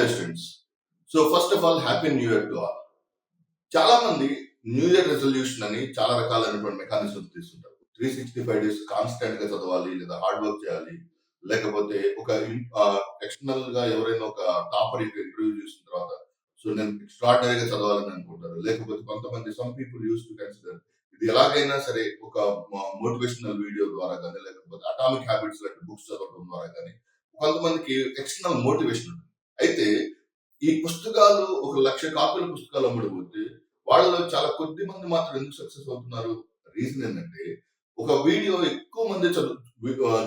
dear students. So first of all, happy new year to all. చాలా మంది new year resolution అని చాలా రకాలైనటువంటి మెకానిజమ్స్ తీసుకుంటారు. 365 డేస్ కాన్స్టెంట్ గా చదవాలి, లేదా హార్డ్ వర్క్ చేయాలి, లేకపోతే ఒక ఎక్స్టర్నల్ గా ఎవరైనా ఒక టాపర్ ఇంటర్వ్యూ చేసిన తర్వాత సో నేను ఎక్స్ట్రాడినరీగా చదవాలని అనుకుంటారు. లేకపోతే కొంతమంది some people use to consider ఇది ఎలాగైనా సరే ఒక మోటివేషనల్ వీడియో ద్వారా కానీ, లేకపోతే అటామిక్ హ్యాబిట్స్ లాంటి బుక్స్ చదవడం ద్వారా కానీ కొంతమందికి ఎక్స్టర్నల్ మోటివేషన్ ఉంటుంది. అయితే ఈ పుస్తకాలు 1,00,000 కాపీల పుస్తకాలు అమ్ముడుపోతే వాళ్ళలో చాలా కొద్ది మంది మాత్రం ఎందుకు సక్సెస్ అవుతున్నారు? రీజన్ ఏంటంటే ఒక వీడియో ఎక్కువ మంది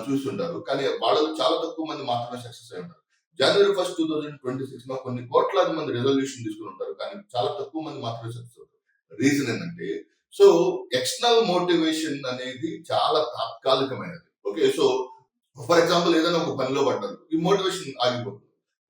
చూస్తుంటారు, కానీ వాళ్ళలో చాలా తక్కువ మంది మాత్రమే సక్సెస్ అయి ఉంటారు. January 1st, 2026 కొన్ని కోట్లాది మంది రెజల్యూషన్ తీసుకుని ఉంటారు, కానీ చాలా తక్కువ మంది మాత్రమే సక్సెస్ అవుతారు. రీజన్ ఏంటంటే సో ఎక్స్టర్నల్ మోటివేషన్ అనేది చాలా తాత్కాలికమైనది. ఓకే, సో ఫర్ ఎగ్జాంపుల్ ఏదైనా ఒక పనిలో పడ్డారు, ఈ మోటివేషన్ ఆగిపోతుంది.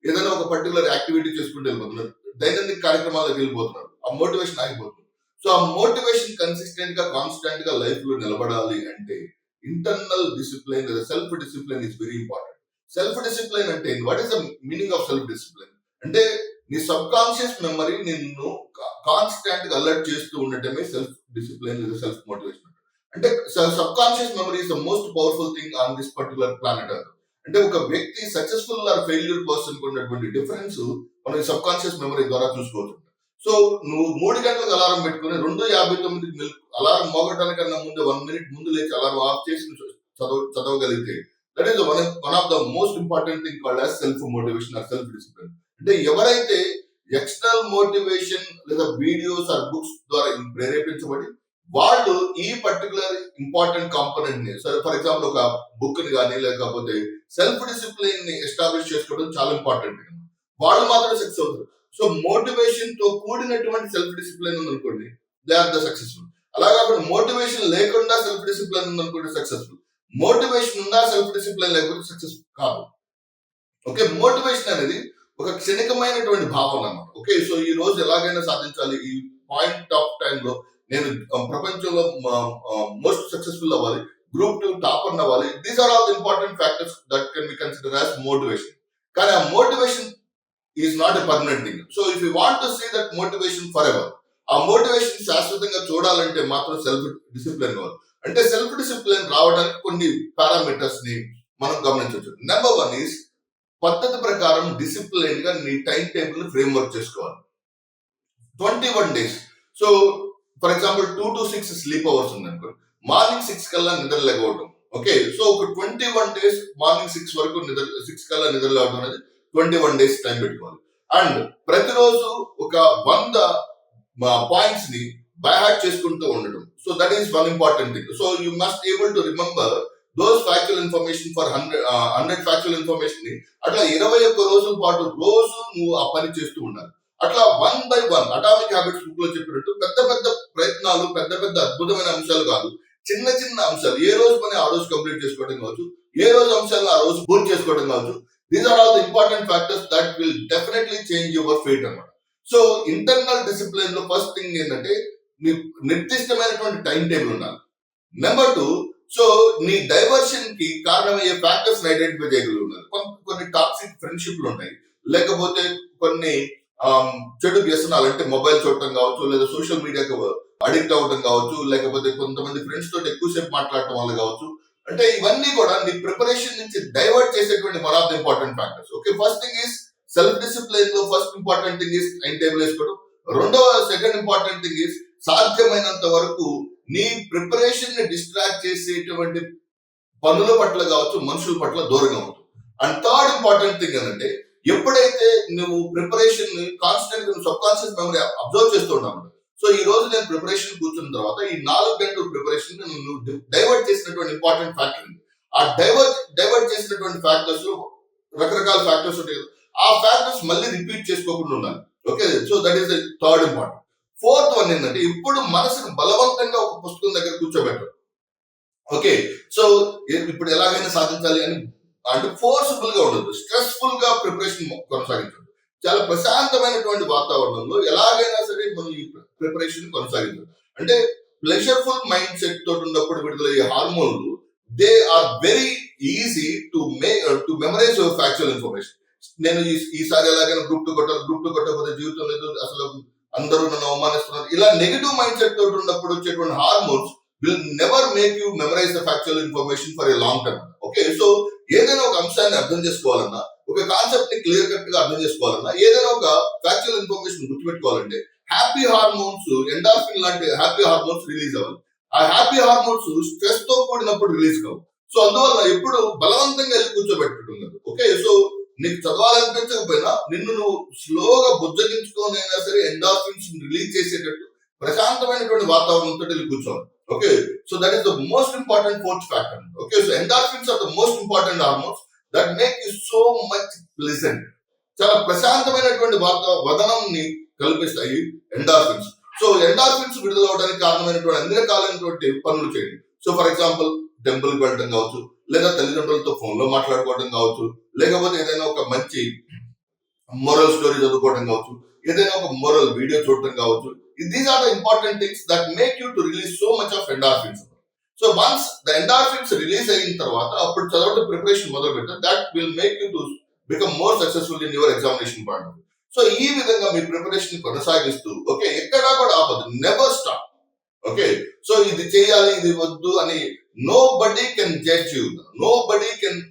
ఏదైనా ఒక పర్టికులర్ యాక్టివిటీ చేసుకుంటూ వెళ్ళిపోతున్నారు, దైనందిక కార్యక్రమాలకు వెళ్ళిపోతున్నారు, ఆ మోటివేషన్ ఆగిపోతుంది. సో ఆ మోటివేషన్ కన్సిస్టెంట్ గా కాన్స్టెంట్ గా లైఫ్ లో నిలబడాలి అంటే ఇంటర్నల్ డిసిప్లిన్ లేదా self discipline is very important. Self discipline అంటే what is the meaning of self discipline అంటే నీ సబ్ కాన్షియస్ మెమరీ నిన్ను కాన్స్టెంట్ గా అలర్ట్ చేస్తూ ఉండటమే సెల్ఫ్ డిసిప్లిన్ లేదా సెల్ఫ్ మోటివేషన్. అంటే sub conscious memory is the most powerful thing on this particular planet. అంటే ఒక వ్యక్తి సక్సెస్ఫుల్ ఆర్ ఫెయిల్యూర్ పర్సన్ కు ఉన్నటువంటి డిఫరెన్స్ మనం సబ్ కాన్షియస్ మెమరీ ద్వారా చూసుకోవచ్చు. సో నువ్వు 3 గంటలకు అలారం పెట్టుకుని 2:59 అలారం మోగటానికన్నా ముందు 1 minute ముందు లేచి అలారం ఆఫ్ చేసి చదవగలిగితే that is one of the most important thing called as self motivation or self discipline. అంటే ఎవరైతే ఎక్స్టర్నల్ మోటివేషన్ లేదా వీడియోస్ ఆర్ బుక్స్ ద్వారా ప్రేరేపించబడి వాళ్ళు ఈ పర్టికులర్ ఇంపార్టెంట్ కాంపోనెంట్ ని, సరే ఫర్ ఎగ్జాంపుల్ ఒక బుక్ ని కానీ లేకపోతే సెల్ఫ్ డిసిప్లిన్ ని ఎస్టాబ్లిష్ చేసుకోవడం చాలా ఇంపార్టెంట్. వాళ్ళు మాత్రం సక్సెస్ అవుతారు. సో మోటివేషన్ తో కూడినటువంటి సెల్ఫ్ డిసిప్లిన్ ఉందనుకోండి, దే ఆర్ ద సక్సెస్ఫుల్. అలా కాకుండా మోటివేషన్ లేకుండా సెల్ఫ్ డిసిప్లిన్ ఉందనుకోండి సక్సెస్ఫుల్. మోటివేషన్ ఉన్నా సెల్ఫ్ డిసిప్లిన్ లేకపోతే సక్సెస్ కాదు. ఓకే, మోటివేషన్ అనేది ఒక క్షణికమైనటువంటి భావన అన్నమాట. ఓకే, సో ఈ రోజు ఎలాగైనా సాధించాలి, ఈ పాయింట్ ఆఫ్ టైం లో నేను ప్రపంచంలో మోస్ట్ సక్సెస్ఫుల్ అవ్వాలి, గ్రూప్ 2 టాపర్ అవ్వాలి. These are all important factors that can be consider as motivation. కానీ ఆ motivation is not a permanent thing. So if you want to see that motivation for, ఆ motivation శాశ్వతంగా చూడాలంటే మాత్రం self discipline కావాలి. అంటే self discipline రావడానికి కొన్ని పారామీటర్స్ ని మనం గమనించవచ్చు. నెంబర్ 1 ఈస్ పద్ధతి ప్రకారం డిసిప్లిన్ గా నీ టైం టేబుల్ ఫ్రేమ్ వర్క్ చేసుకోవాలి. 21 days. So for example 2 to 6 sleep hours ఉందనుకో, మార్నింగ్ 6 కల్లా నిద్ర లేకపోవడం. ఓకే, సో ఒక 21 days మార్నింగ్ 6 వరకు 6 కల్లా నిద్ర లేవడం అనేది 21 days టైం పెట్టుకోవాలి. అండ్ ప్రతిరోజు ఒక 100 పాయింట్స్ ని బై హార్ట్ చేసుకుంటూ ఉండటం. So that is one important thing. So you must able to remember those factual information for 100 factual information ని అట్లా 21 రోజుల పాటు రోజు నువ్వు ఆ పని చేస్తూ ఉండాలి. అట్లా 1 by 1 అటామిక్ హ్యాబిట్స్ బుక్ లో చెప్పినట్టు పెద్ద పెద్ద ప్రయత్నాలు, పెద్ద పెద్ద అద్భుతమైన అంశాలు కాదు, చిన్న చిన్న అంశాలు ఏ రోజు పని ఆ రోజు కంప్లీట్ చేసుకోవడం కావచ్చు, ఏ రోజు అంశాలను ఆ రోజు పూర్తి చేసుకోవడం కావచ్చు. These are all the important factors that will definitely change your fate అన్నమాట. సో ఇంటర్నల్ డిసిప్లిన్ లో ఫస్ట్ థింగ్ ఏంటంటే నీ నిర్దిష్టమైనటువంటి టైం టేబుల్ ఉండాలి. నెంబర్ 2, సో నీ డైవర్షన్ కి కారణమయ్యే ఫ్యాక్టర్స్ ఐడెంటిఫై చేయగలుగుతారు. కొన్ని టాక్సిక్ ఫ్రెండ్షిప్లు ఉంటాయి, లేకపోతే కొన్ని చెడు వ్యసనాలు అంటే మొబైల్ చూడటం కావచ్చు, లేదా సోషల్ మీడియాకి అడిక్ట్ అవ్వడం కావచ్చు, లేకపోతే కొంతమంది ఫ్రెండ్స్ తోటి ఎక్కువసేపు మాట్లాడటం వల్ల కావచ్చు. అంటే ఇవన్నీ కూడా నీ ప్రిపరేషన్ నుంచి డైవర్ట్ చేసేటువంటి one of the important factors. Okay, first thing is self discipline లో first important thing is time table వేసుకోవడం. సెకండ్ ఇంపార్టెంట్ థింగ్ ఈస్ సాధ్యమైనంత వరకు నీ ప్రిపరేషన్ ని డిస్ట్రాక్ట్ చేసేటువంటి పనుల పట్ల కావచ్చు, మనుషుల పట్ల దూరంగా ఉంటుంది. అండ్ థర్డ్ ఇంపార్టెంట్ థింగ్ ఏంటంటే ఎప్పుడైతే నువ్వు ప్రిపరేషన్ కాన్స్టెంట్ గా సబ్ కాన్షియస్ మెమరీ అబ్జర్వ్ చేస్తూ ఉన్నావు. సో ఈ రోజు నేను ప్రిపరేషన్ కూర్చున్న తర్వాత ఈ 4 గంటల ప్రిపరేషన్ నువ్వు డైవర్ట్ చేసినటువంటి ఇంపార్టెంట్ ఫ్యాక్టర్. ఆ డైవర్ట్ చేసినటువంటి ఫ్యాక్టర్స్ రకరకాల ఫ్యాక్టర్స్ ఉంటాయి. ఆ ఫ్యాక్టర్స్ మళ్ళీ రిపీట్ చేసుకోకుండా ఉండాలి. Okay, so that is the third important. Fourth one ఏంటంటే ఇప్పుడు మనసును బలవంతంగా ఒక పుస్తకం దగ్గర కూర్చోబెట్టరు. ఓకే, సో ఇప్పుడు ఎలాగైనా సాధించాలి అని అంటే ఫోర్స్ఫుల్ గా ఉండదు, స్ట్రెస్ఫుల్ గా ప్రిపరేషన్ కొనసాగించండి. చాలా ప్రశాంతమైనటువంటి వాతావరణంలో ఎలాగైనా సరే మనం ఈ ప్రిపరేషన్ కొనసాగించాలి. అంటే ప్లెజర్ఫుల్ మైండ్ సెట్ తోటి ఉన్నప్పుడు విడుదలయ్యే హార్మోన్లు they are very easy to memorise your factual information. నేను ఈసారి ఎలాగైనా గ్రూప్ 2 కొట్టాలి, గ్రూప్ 2 కొట్టకపోతే జీవితం లేదు, అసలు అందరూ నన్ను అవమానిస్తున్నారు, ఇలా నెగిటివ్ మైండ్ సెట్ తోటి ఉన్నప్పుడు వచ్చేటువంటి hormones will never make you memorise the factual information for a long term. Okay, so ఏదైనా ఒక అంశాన్ని అర్థం చేసుకోవాలన్నా, ఒక కాన్సెప్ట్ ని క్లియర్ కట్ గా అర్థం చేసుకోవాలన్నా, ఏదైనా ఒక ఫ్యాక్చువల్ ఇన్ఫర్మేషన్ గుర్తుపెట్టుకోవాలంటే హ్యాపీ హార్మోన్స్, ఎండార్ఫిన్ లాంటి హ్యాపీ హార్మోన్స్ రిలీజ్ అవ్వాలి. ఆ హ్యాపీ హార్మోన్స్ స్ట్రెస్ తో కూడినప్పుడు రిలీజ్ కావు. సో అందువల్ల ఎప్పుడు బలవంతంగా వెళ్ళి కూర్చోబెట్టుకుంటుంది. ఓకే, సో నీకు చదవాలనిపించకపోయినా నిన్ను నువ్వు స్లోగా బుజ్జగించుకోనైనా సరే ఎండార్ఫిన్స్ రిలీజ్ చేసేటట్టు ప్రశాంతమైనటువంటి వాతావరణంతో వెళ్ళి కూర్చోవాలి. Okay, so that is the most important fourth factor. Okay, so endorphins are the most important hormones that make you so much pleasant. చాలా ప్రశాంతమైనటువంటి వదనంని కల్పిస్తాయి ఎండార్ఫిన్స్. సో ఎండార్ఫిన్స్ విడుదల అవడానికి కారణమైనటువంటి అన్ని రకాలైనటువంటి పనులు చేయండి. సో ఫర్ ఎగ్జాంపుల్ టెంపుల్ కి వెళ్ళడం కావచ్చు, లేదా తల్లిదండ్రులతో ఫోన్ లో మాట్లాడుకోవడం కావచ్చు, లేకపోతే ఏదైనా ఒక మంచి మోరల్ స్టోరీ చదువుకోవడం కావచ్చు, ఏదైనా ఒక మోరల్ వీడియో చూడటం కావచ్చు. These are the important things that make you to release so much of endorphins. So once the endorphins release అయిన తర్వాత అప్పుడు చదవడం ప్రిపరేషన్ మొదలు పెట్టారు. That will make you to become more successful in your examination point. So ఈ విధంగా మీ preparation కొనసాగిస్తూ, ఓకే, ఎక్కడా కూడా ఆపదు, నెవర్ స్టాప్. ఓకే, సో ఇది చేయాలి, ఇది వద్దు అని nobody can judge you, nobody can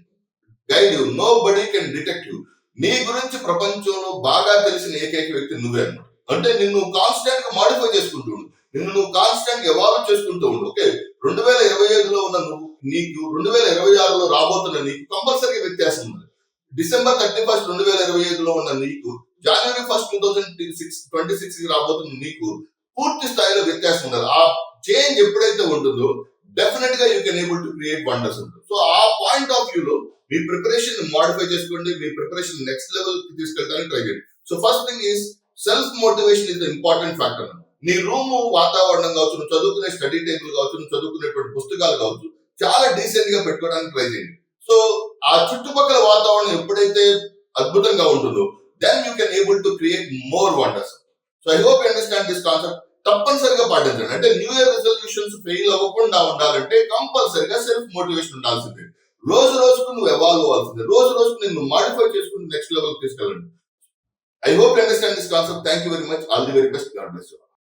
guide you, nobody can detect you. నీ గురించి ప్రపంచంలో బాగా తెలిసిన ఏకైక వ్యక్తి నువ్వే అన్నమాట. అంటే నిన్ను కాన్స్టెంట్ గా మాడిఫై చేసుకుంటూ ఉండు, నిన్ను నువ్వు కాన్స్టెంట్ గా ఎవాల్వ్ చేసుకుంటూ ఉండు. ఓకే, 2025లో ఉన్న నువ్వు నీకు 2026లో రాబోతున్న నీకు కంపల్సరీగా వ్యత్యాసం ఉంది. డిసెంబర్ 31, 2025లో ఉన్న నీకు జనవరి 1, 2026 రాబోతున్న నీకు పూర్తి స్థాయిలో వ్యత్యాసం ఉండాలి. ఆ చేంజ్ ఎప్పుడైతే ఉంటుందో డెఫినెట్ గా you can able to create wonders ఉంటుంది. సో ఆ పాయింట్ ఆఫ్ వ్యూ లో మీ ప్రిపరేషన్ మాడిఫై చేసుకోండి, మీ ప్రిపరేషన్ నెక్స్ట్ లెవెల్ కి తీసుకెళ్ళడానికి ట్రై చేయండి. So first thing is self motivation is the important factor. నీ రూమ్ వాతావరణం కావచ్చు, నువ్వు చదువుకునే స్టడీ టేబుల్ కావచ్చు, నువ్వు చదువుకునేటువంటి పుస్తకాలు కావచ్చు, చాలా డీసెంట్ గా పెట్టుకోవడానికి ట్రై చేయండి. సో ఆ చుట్టుపక్కల వాతావరణం ఎప్పుడైతే అద్భుతంగా ఉంటుందో then you can able to create more wonders. So I hope you understand this concept. తప్పనిసరిగా పాటించండి. అంటే న్యూ ఇయర్ రెజల్యూషన్స్ ఫెయిల్ అవ్వకుండా ఉండాలంటే కంపల్సరిగా సెల్ఫ్ మోటివేషన్ ఉండాల్సిందే. రోజు రోజుకు నువ్వు ఎవాల్వ్ అవ్వాల్సిందే, రోజు రోజుకు నిన్ను మాడిఫై చేసుకుని నెక్స్ట్ లెవెల్ తీసుకెళ్ళండి. I hope you understand this concept. Thank you very much. All the very best. God bless you.